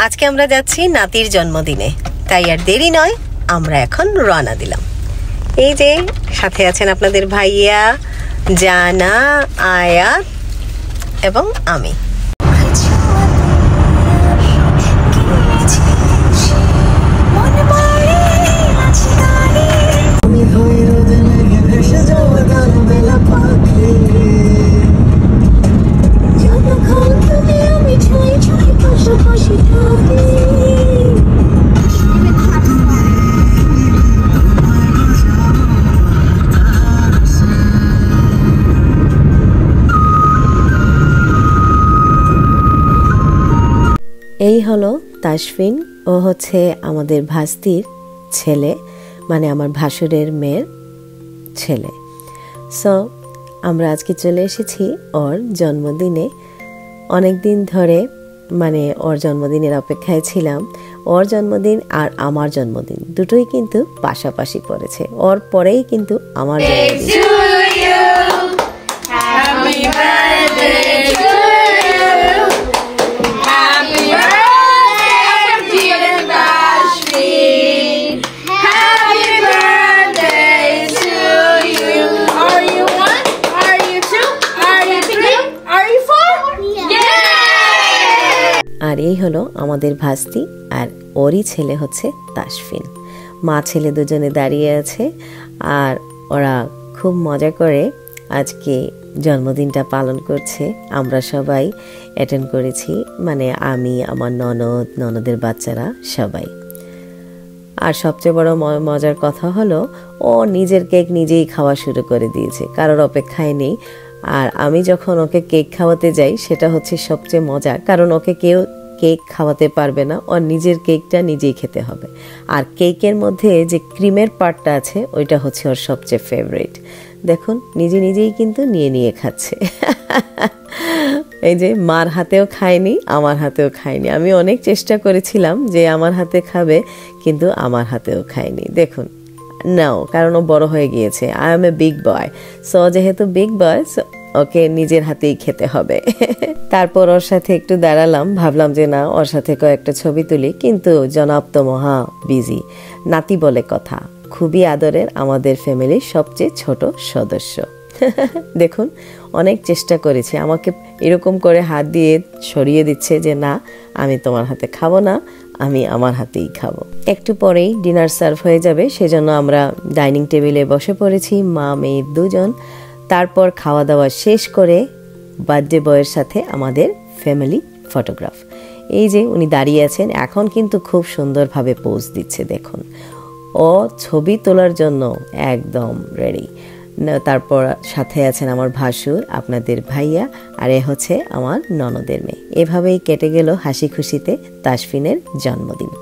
আজকে আমরা যাচ্ছি নাতির জন্মদিনে, তাই আর দেরি নয়, আমরা এখন রওনা দিলাম। এই যে সাথে আছেন আপনাদের ভাইয়া, জানা, আয়াত এবং আমি। এই হলো তাসফিন, ও হচ্ছে আমাদের ভাস্তির ছেলে, মানে আমার ভাসুরের মেয়ের ছেলে। সো আমরা আজকে চলে এসেছি ওর জন্মদিনে। অনেক দিন ধরে মানে ওর জন্মদিনের অপেক্ষায় ছিলাম। ওর জন্মদিন আর আমার জন্মদিন দুটোই কিন্তু পাশাপাশি পড়েছে, ওর পরেই কিন্তু আমার জন্মদিন। আর এই হলো আমাদের ভাস্তি, আর ওরই ছেলে হচ্ছে তাসফিন। মা ছেলে দুজনে দাঁড়িয়ে আছে, আর ওরা খুব মজা করে আজকে জন্মদিনটা পালন করছে। আমরা সবাই অ্যাটেন্ড করেছি, মানে আমি, আমার ননদের বাচ্চারা সবাই। আর সবচেয়ে বড় মজার কথা হলো ও নিজের কেক নিজেই খাওয়া শুরু করে দিয়েছে, কারোর অপেক্ষায় নেই। আর আমি যখন ওকে কেক খাওয়াতে যাই সেটা হচ্ছে সবচেয়ে মজা, কারণ ওকে কেউ কেক খাওয়াতে পারবে না, ওর নিজের কেকটা নিজেই খেতে হবে। আর কেকের মধ্যে যে ক্রিমের পার্টটা আছে ওইটা হচ্ছে ওর সবচেয়ে ফেভারিট। দেখুন নিজেই কিন্তু নিয়ে খাচ্ছে। এই যে মার হাতেও খায়নি, আমার হাতেও খায়নি। আমি অনেক চেষ্টা করেছিলাম যে আমার হাতে খাবে, কিন্তু আমার হাতেও খায়নি। দেখুন নাও, কারণ ও বড় হয়ে গিয়েছে। I M a big boy, so যেহেতু বিগ বয় ওকে নিজের হাতেই খেতে হবে। তারপর ওর সাথে একটু দাঁড়ালাম, ভাবলাম যে না ওর সাথে কয়েকটা ছবি তুলি, কিন্তু জনাব তো মহা বিজি। নাতি বলে কথা, খুবই আদরের, আমাদের ফ্যামিলির সবচেয়ে ছোট সদস্য। দেখুন অনেক চেষ্টা করেছে, আমাকে এরকম করে হাত দিয়ে সরিয়ে দিচ্ছে যে না আমি তোমার হাতে খাবো না, আমি আমার হাতেই খাবো। একটু পরেই ডিনার সার্ভ হয়ে যাবে, সেজন্য আমরা ডাইনিং টেবিলে বসে পড়েছি, মা মেয়ে দুজন। তারপর খাওয়া দাওয়া শেষ করে বার্থডে বয়ের সাথে আমাদের ফ্যামিলি ফটোগ্রাফ। এই যে উনি দাঁড়িয়ে আছেন, এখন কিন্তু খুব সুন্দরভাবে পোজ দিচ্ছে। দেখুন ও ছবি তোলার জন্য একদম রেডি। তারপর সাথে আছেন আমার ভাসুর, আপনাদের ভাইয়া, আর এ হচ্ছে আমার ননদের মেয়ে। এভাবেই কেটে গেল হাসি খুশিতে তাসফিনের জন্মদিন।